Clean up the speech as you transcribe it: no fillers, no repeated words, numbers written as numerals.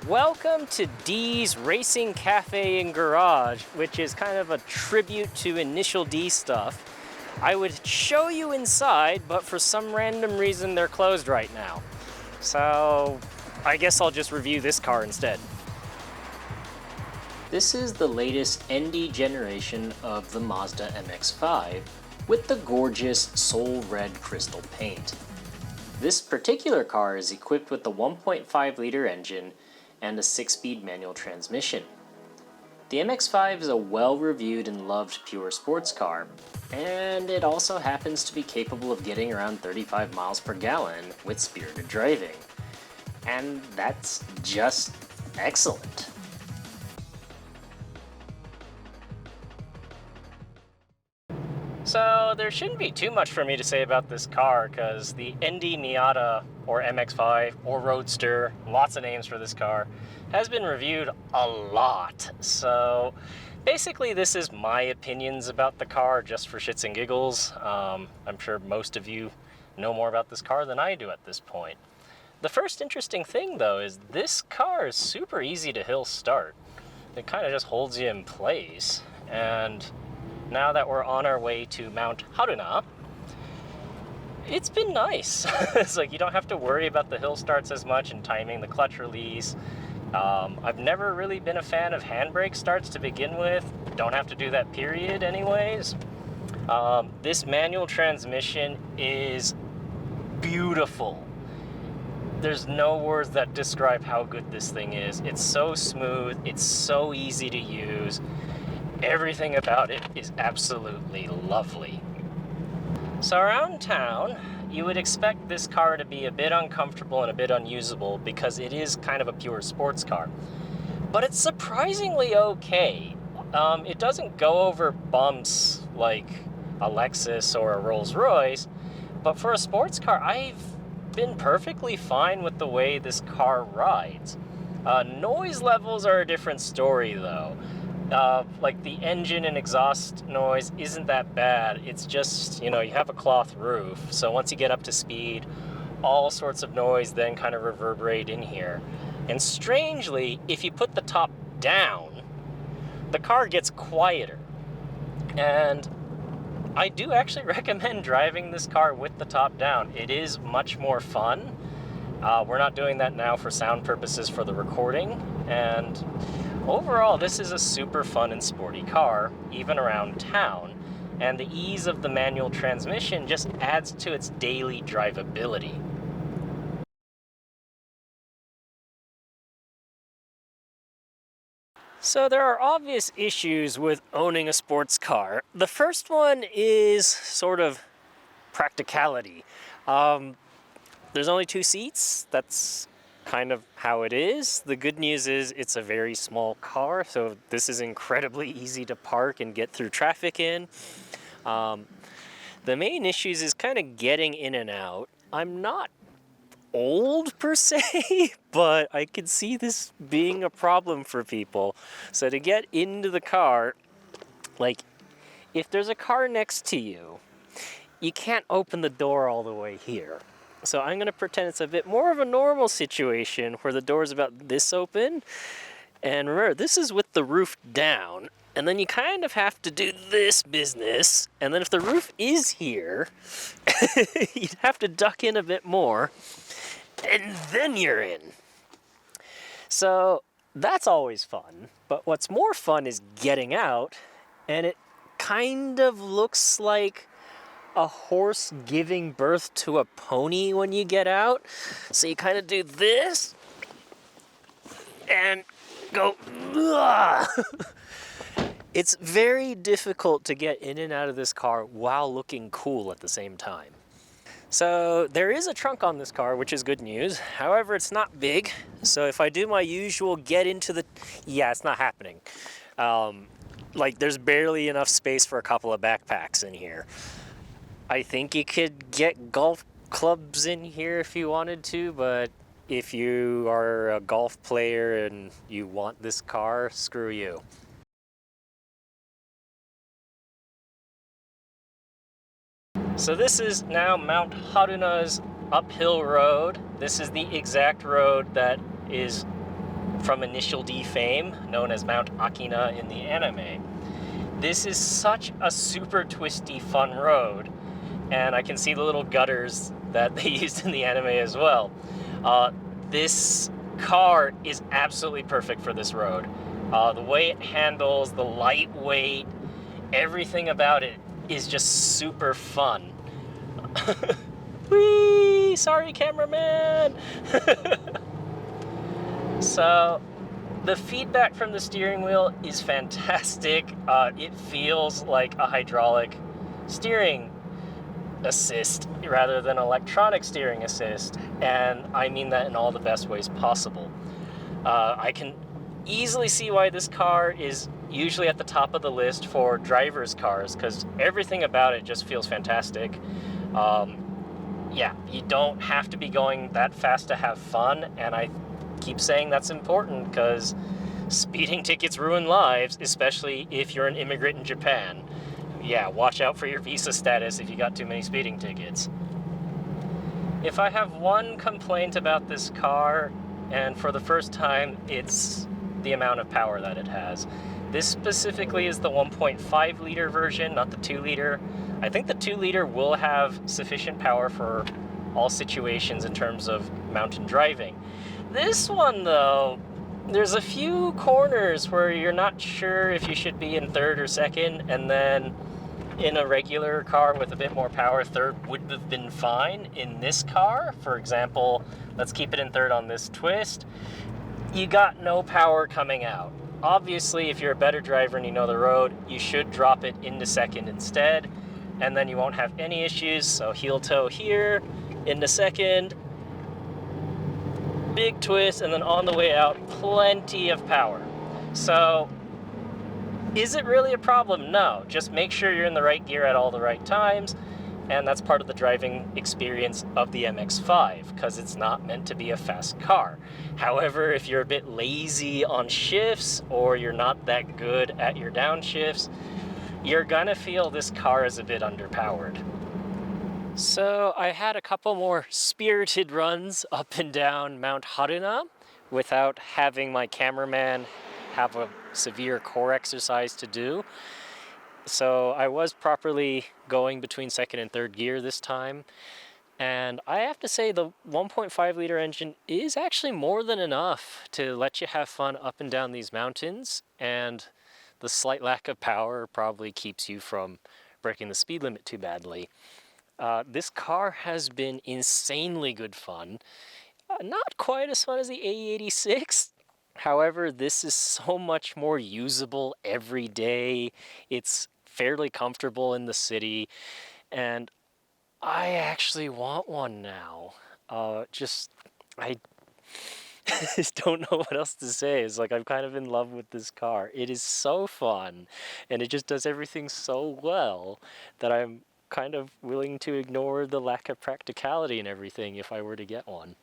Welcome to D's Racing Cafe and Garage, which is kind of a tribute to Initial D stuff. I would show you inside, but for some random reason they're closed right now. So I guess I'll just review this car instead. This is the latest ND generation of the Mazda MX-5 with the gorgeous Soul Red crystal paint. This particular car is equipped with the 1.5-liter engine and a 6-speed manual transmission. The MX-5 is a well-reviewed and loved pure sports car, and it also happens to be capable of getting around 35 miles per gallon with spirited driving. And that's just excellent. So there shouldn't be too much for me to say about this car because the ND Miata or MX-5 or Roadster, lots of names for this car, has been reviewed a lot. So basically this is my opinions about the car just for shits and giggles. I'm sure most of you know more about this car than I do at this point. The first interesting thing though is this car is super easy to hill start. It kind of just holds you in place, and now that we're on our way to Mount Haruna, it's been nice. It's like you don't have to worry about the hill starts as much and timing the clutch release. I've never really been a fan of handbrake starts to begin with. Don't have to do that period anyways. This manual transmission is beautiful. There's no words that describe how good this thing is. It's so smooth, it's so easy to use. Everything about it is absolutely lovely. So around town, you would expect this car to be a bit uncomfortable and a bit unusable because it is kind of a pure sports car. But it's surprisingly okay. It doesn't go over bumps like a Lexus or a Rolls-Royce, but for a sports car, I've been perfectly fine with the way this car rides. Noise levels are a different story though. Like the engine and exhaust noise isn't that bad. It's just, you have a cloth roof. So once you get up to speed, all sorts of noise then kind of reverberate in here. And strangely, if you put the top down, the car gets quieter. And I do actually recommend driving this car with the top down. It is much more fun. We're not doing that now for sound purposes for the recording. And overall, this is a super fun and sporty car, even around town, and the ease of the manual transmission just adds to its daily drivability. So there are obvious issues with owning a sports car. The first one is sort of practicality. There's only 2 seats. That's kind of how it is. The good news is it's a very small car, so this is incredibly easy to park and get through traffic in. The main issues is kind of getting in and out. I'm not old per se, but I could see this being a problem for people. So to get into the car, like if there's a car next to you, you can't open the door all the way here. So I'm going to pretend it's a bit more of a normal situation where the door is about this open. And remember, this is with the roof down. And then you kind of have to do this business. And then if the roof is here, you'd have to duck in a bit more. And then you're in. So that's always fun. But what's more fun is getting out. And it kind of looks like a horse giving birth to a pony when you get out. So you kind of do this and go. It's very difficult to get in and out of this car while looking cool at the same time. So there is a trunk on this car, which is good news. However, it's not big. So if I do my usual get into the, it's not happening. Like there's barely enough space for a couple of backpacks in here. I think you could get golf clubs in here if you wanted to, but if you are a golf player and you want this car, screw you. So this is now Mount Haruna's uphill road. This is the exact road that is from Initial D fame, known as Mount Akina in the anime. This is such a super twisty, fun road, and I can see the little gutters that they used in the anime as well. This car is absolutely perfect for this road. The way it handles, the lightweight, everything about it is just super fun. Whee! Sorry, cameraman! So, the feedback from the steering wheel is fantastic. It feels like a hydraulic steering assist rather than electronic steering assist, and I mean that in all the best ways possible. I can easily see why this car is usually at the top of the list for drivers' cars, because everything about it just feels fantastic. Yeah, you don't have to be going that fast to have fun, and I keep saying that's important because speeding tickets ruin lives, especially if you're an immigrant in Japan. Yeah, watch out for your visa status if you got too many speeding tickets. If I have one complaint about this car, and for the first time, it's the amount of power that it has. This specifically is the 1.5 liter version, not the 2 liter. I think the 2 liter will have sufficient power for all situations in terms of mountain driving. This one, though, there's a few corners where you're not sure if you should be in third or second, and then in a regular car with a bit more power, third would have been fine. In this car, for example, let's keep it in third on this twist, you got no power coming out. Obviously, if you're a better driver and you know the road, you should drop it into second instead, and then you won't have any issues. So heel toe here, into second, big twist, and then on the way out, plenty of power. So, is it really a problem? No. Just make sure you're in the right gear at all the right times, and that's part of the driving experience of the MX-5, because it's not meant to be a fast car. However, if you're a bit lazy on shifts, or you're not that good at your downshifts, you're gonna feel this car is a bit underpowered. So I had a couple more spirited runs up and down Mount Haruna without having my cameraman have a severe core exercise to do. So I was properly going between second and third gear this time. And I have to say the 1.5 liter engine is actually more than enough to let you have fun up and down these mountains. And the slight lack of power probably keeps you from breaking the speed limit too badly. This car has been insanely good fun. Not quite as fun as the AE86. However, this is so much more usable every day. It's fairly comfortable in the city, and I actually want one now. I just don't know what else to say. It's like I'm kind of in love with this car. It is so fun, and it just does everything so well that I'm kind of willing to ignore the lack of practicality and everything if I were to get one.